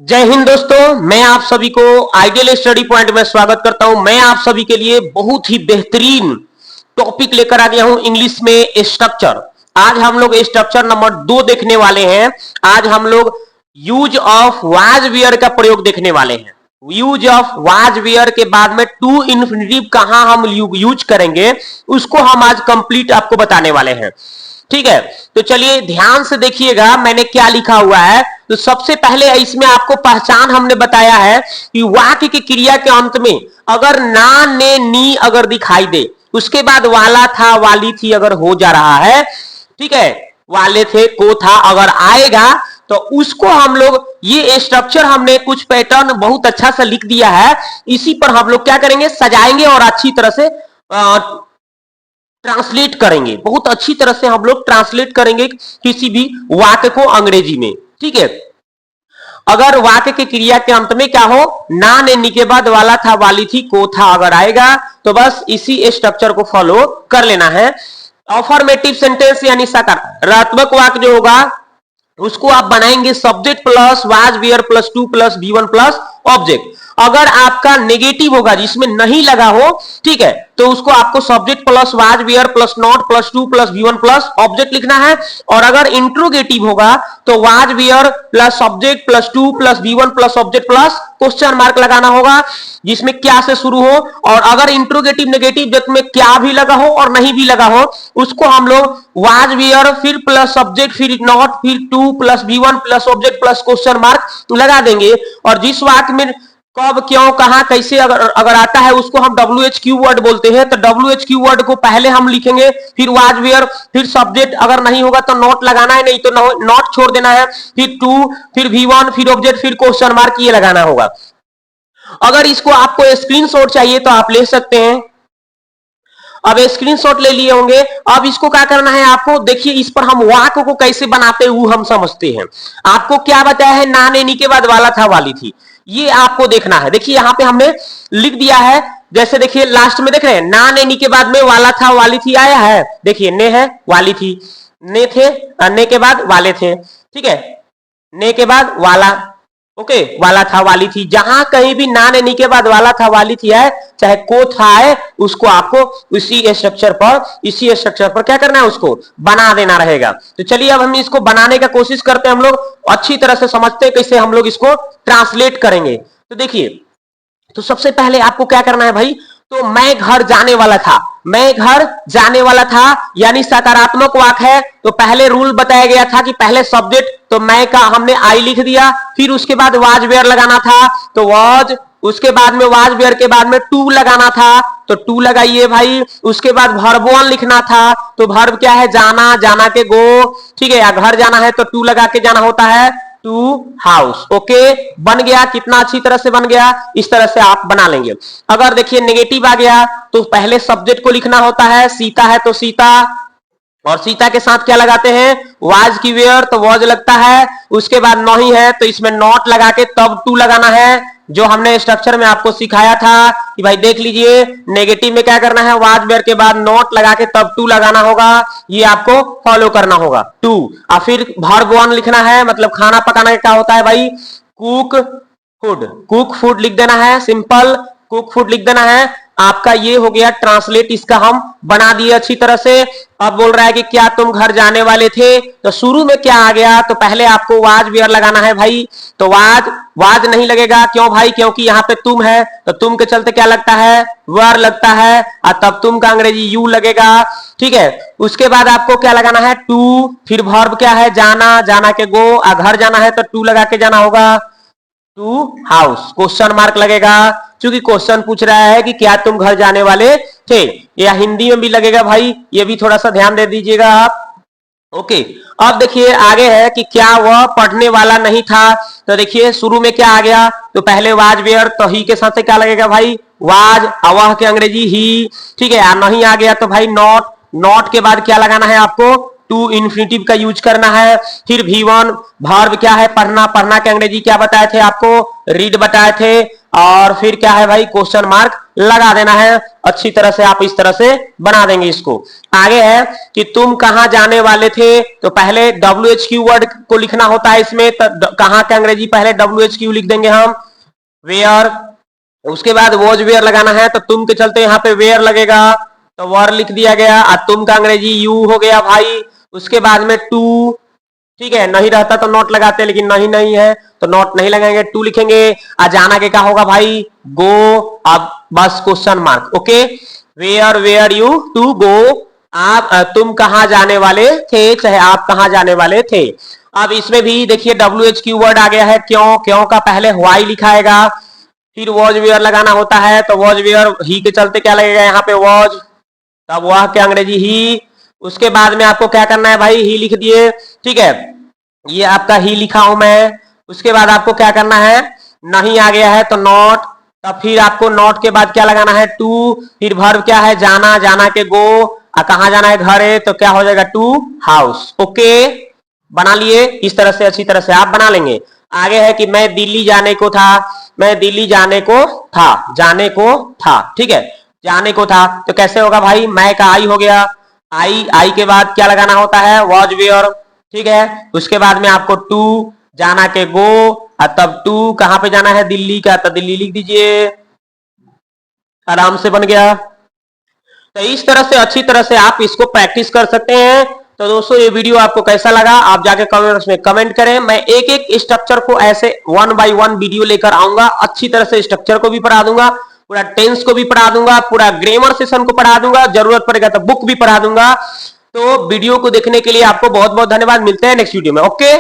जय हिंद दोस्तों, मैं आप सभी को आइडियल स्टडी पॉइंट में स्वागत करता हूं। मैं आप सभी के लिए बहुत ही बेहतरीन टॉपिक लेकर आ गया हूं इंग्लिश में स्ट्रक्चर। आज हम लोग स्ट्रक्चर नंबर 2 देखने वाले हैं। आज हम लोग यूज ऑफ वाज वेयर का प्रयोग देखने वाले हैं। यूज ऑफ वाज वेयर के बाद में टू इन्फिनिटिव कहां हम यूज करेंगे उसको हम आज कंप्लीट आपको बताने वाले हैं। ठीक है, तो चलिए ध्यान से देखिएगा मैंने क्या लिखा हुआ है। तो सबसे पहले इसमें आपको पहचान हमने बताया है कि वाक्य की क्रिया के अंत में अगर ना ने नी अगर दिखाई दे, उसके बाद वाला था वाली थी अगर हो जा रहा है, ठीक है, वाले थे को था अगर आएगा तो उसको हम लोग ये स्ट्रक्चर हमने कुछ पैटर्न बहुत अच्छा सा लिख दिया है। इसी पर हम लोग क्या करेंगे, सजाएंगे और अच्छी तरह से ट्रांसलेट करेंगे। बहुत अच्छी तरह से हम लोग ट्रांसलेट करेंगे किसी भी वाक्य को अंग्रेजी में। ठीक है, अगर वाक्य की क्रिया के अंत में क्या हो, ना ने नी के बाद वाला था वाली थी को था अगर आएगा तो बस इसी स्ट्रक्चर को फॉलो कर लेना है। अफर्मेटिव सेंटेंस यानी सकारात्मक वाक्य जो होगा उसको आप बनाएंगे subject plus was were plus to plus V1 plus object. अगर आपका नेगेटिव होगा जिसमें नहीं लगा हो, ठीक है, तो उसको आपको subject plus was were plus not plus to plus V1 plus object लिखना है। और अगर इंट्रोगेटिव होगा तो was were plus subject plus to plus V1 plus object plus question mark लगाना होगा जिसमें क्या से शुरू हो। और अगर इंट्रोगेटिव नेगेटिव जिसमें क्या भी लगा हो और नहीं भी लगा हो उसको हम लोग वाज वेयर फिर प्लस सब्जेक्ट फिर नॉट फिर to plus V1 plus object plus question mark लगा देंगे। और जिस वाक्य में कब क्यों कहां कैसे अगर आता है उसको हम WHQ वर्ड बोलते हैं। तो WHQ वर्ड को पहले हम लिखेंगे, फिर वाज वेयर फिर सब्जेक्ट, अगर नहीं होगा तो नॉट लगाना है, नहीं तो नॉट छोड़ देना है, फिर टू फिर V1 फिर ऑब्जेक्ट फिर क्वेश्चन मार्क ये लगाना होगा। अगर इसको आपको स्क्रीनशॉट चाहिए तो आप ले सकते हैं। अब स्क्रीनशॉट ले लिए होंगे। अब इसको क्या करना है आपको, देखिए इस पर हम वाक्य को कैसे बनाते हैं वो हम समझते हैं। आपको क्या बताया है, ना ने नी के बाद वाला था वाली थी, ये आपको देखना है। देखिए यहां पे हमने लिख दिया है, जैसे देखिए लास्ट में देख रहे हैं ना ने नी के बाद में वाला था वाली थी आया है। देखिए ने है वाली थी, ने थे, ने के बाद वाले थे, ठीक है, ने के बाद वाला, ओके, वाला था वाली थी। जहां कहीं भी ना ने नी के बाद वाला था वाली थी है, चाहे को था है, उसको आपको इसी स्ट्रक्चर पर क्या करना है, उसको बना देना रहेगा। तो चलिए अब हम इसको बनाने का कोशिश करते हैं। हम लोग अच्छी तरह से समझते हैं कैसे हम लोग इसको ट्रांसलेट करेंगे। तो देखिए, तो सबसे पहले आपको क्या करना है भाई, तो मैं घर जाने वाला था, मैं घर जाने वाला था यानी सकारात्मक वाक्य है। तो पहले रूल बताया गया था कि पहले सब्जेक्ट, तो मैं का हमने आई लिख दिया, फिर उसके बाद वाज वेयर लगाना था तो वाज, उसके बाद में वाज वेयर के बाद में टू लगाना था तो टू लगाइए भाई। उसके बाद वर्ब वन लिखना था तो वर्ब क्या है, जाना, जाना के गो, ठीक है, या घर जाना है तो टू लगा के जाना होता है टू हाउस। ओके, बन गया, कितना अच्छी तरह से बन गया। इस तरह से आप बना लेंगे। अगर देखिए नेगेटिव आ गया तो पहले सब्जेक्ट को लिखना होता है, सीता है तो सीता, और सीता के साथ क्या लगाते हैं, वाज की वेयर तो वाज लगता है। उसके बाद नहीं है तो इसमें नॉट लगा के तब टू लगाना है, जो हमने स्ट्रक्चर में आपको सिखाया था कि भाई देख लीजिए नेगेटिव में क्या करना है, वाज वेयर के बाद नॉट लगा के तब टू लगाना होगा, ये आपको फॉलो करना होगा टू। और फिर वर्ब वन लिखना है, मतलब खाना पकाना क्या होता है भाई, कुक फूड, कुक फूड लिख देना है, सिंपल कुक फूड लिख देना है। आपका ये हो गया ट्रांसलेट, इसका हम बना दिए अच्छी तरह से। अब बोल रहा है कि क्या तुम घर जाने वाले थे, तो शुरू में क्या आ गया, तो पहले आपको वाज वेयर लगाना है भाई। तो वाज, वाज नहीं लगेगा, क्यों भाई, क्योंकि यहाँ पे तुम है तो तुम के चलते क्या लगता है, वर लगता है, और तब तुम का अंग्रेजी यू लगेगा, ठीक है। उसके बाद आपको क्या लगाना है, टू, फिर वर्ब क्या है, जाना, जाना के गो, और घर जाना है तो टू लगा के जाना होगा टू हाउस, क्वेश्चन मार्क लगेगा क्योंकि क्वेश्चन पूछ रहा है कि क्या तुम घर जाने वाले थे। या हिंदी में भी लगेगा भाई, ये भी थोड़ा सा ध्यान दे दीजिएगा आप। ओके, अब देखिए आगे है कि क्या वह पढ़ने वाला नहीं था। तो देखिए शुरू में क्या आ गया, तो पहले वाज वेयर, तो ही के साथ से क्या लगेगा भाई, वाज, वह के अंग्रेजी ही, ठीक है। नहीं आ गया तो भाई नॉट, नॉट के बाद क्या लगाना है आपको, टू इन्फिनिटिव का यूज करना है। फिर V1 वर्ब क्या है, पढ़ना, पढ़ना के अंग्रेजी क्या बताए थे आपको, रीड बताए थे। और फिर क्या है भाई, क्वेश्चन मार्क लगा देना है। अच्छी तरह से आप इस तरह से बना देंगे इसको। आगे है कि तुम कहां जाने वाले थे, तो पहले WHQ वर्ड को लिखना होता है इसमें, तो कहां का अंग्रेजी पहले WHQ लिख देंगे हम, वेयर। उसके बाद वॉज वेयर लगाना है, तो तुम के चलते यहाँ पे वेयर लगेगा, तो वर लिख दिया गया। और तुम का अंग्रेजी यू हो गया भाई। उसके बाद में टू, ठीक है, नहीं रहता तो नॉट लगाते, लेकिन नहीं है तो नॉट नहीं लगाएंगे, टू लिखेंगे। आ जाना के क्या होगा भाई, गो। अब बस question mark, okay. Where were you to go, आप तुम कहां जाने वाले थे, चाहे आप कहां जाने वाले थे। अब इसमें भी देखिए WHQ वर्ड आ गया है, क्यों, क्यों का पहले व्हाई लिखाएगा, फिर वॉज वेयर लगाना होता है, तो वॉज वेयर ही के चलते क्या लगेगा यहाँ पे वॉज, तब वह के अंग्रेजी ही। उसके बाद में आपको क्या करना है भाई, ही लिख दिए, ठीक है, ये आपका ही लिखा हूं मैं। उसके बाद आपको क्या करना है, नहीं आ गया है तो नॉट, तब फिर आपको नॉट के बाद क्या लगाना है, टू, फिर वर्ब क्या है, जाना, जाना के गो, कहां जाना है, घर है, तो क्या हो जाएगा, टू हाउस, ओके। बना लिए, इस तरह से अच्छी तरह से आप बना लेंगे। आगे है कि मैं दिल्ली जाने को था, मैं दिल्ली जाने को था, जाने को था, ठीक है, जाने को था, तो कैसे होगा भाई, मैं का आई हो गया, आई, आई के बाद क्या लगाना होता है, वॉज वेयर, ठीक है। उसके बाद में आपको टू, जाना के गो, और तब टू कहां पे जाना है, दिल्ली का, तो दिल्ली लिख दीजिए, आराम से बन गया। तो इस तरह से अच्छी तरह से आप इसको प्रैक्टिस कर सकते हैं। तो दोस्तों ये वीडियो आपको कैसा लगा, आप जाके कमेंट्स में कमेंट करें। मैं एक एक स्ट्रक्चर को ऐसे 1 बाय 1 वीडियो लेकर आऊंगा, अच्छी तरह से स्ट्रक्चर को भी पढ़ा दूंगा, पूरा टेंस को भी पढ़ा दूंगा, पूरा ग्रामर सेशन को पढ़ा दूंगा, जरूरत पड़ेगा तो बुक भी पढ़ा दूंगा। तो वीडियो को देखने के लिए आपको बहुत बहुत धन्यवाद, मिलते हैं नेक्स्ट वीडियो में, ओके।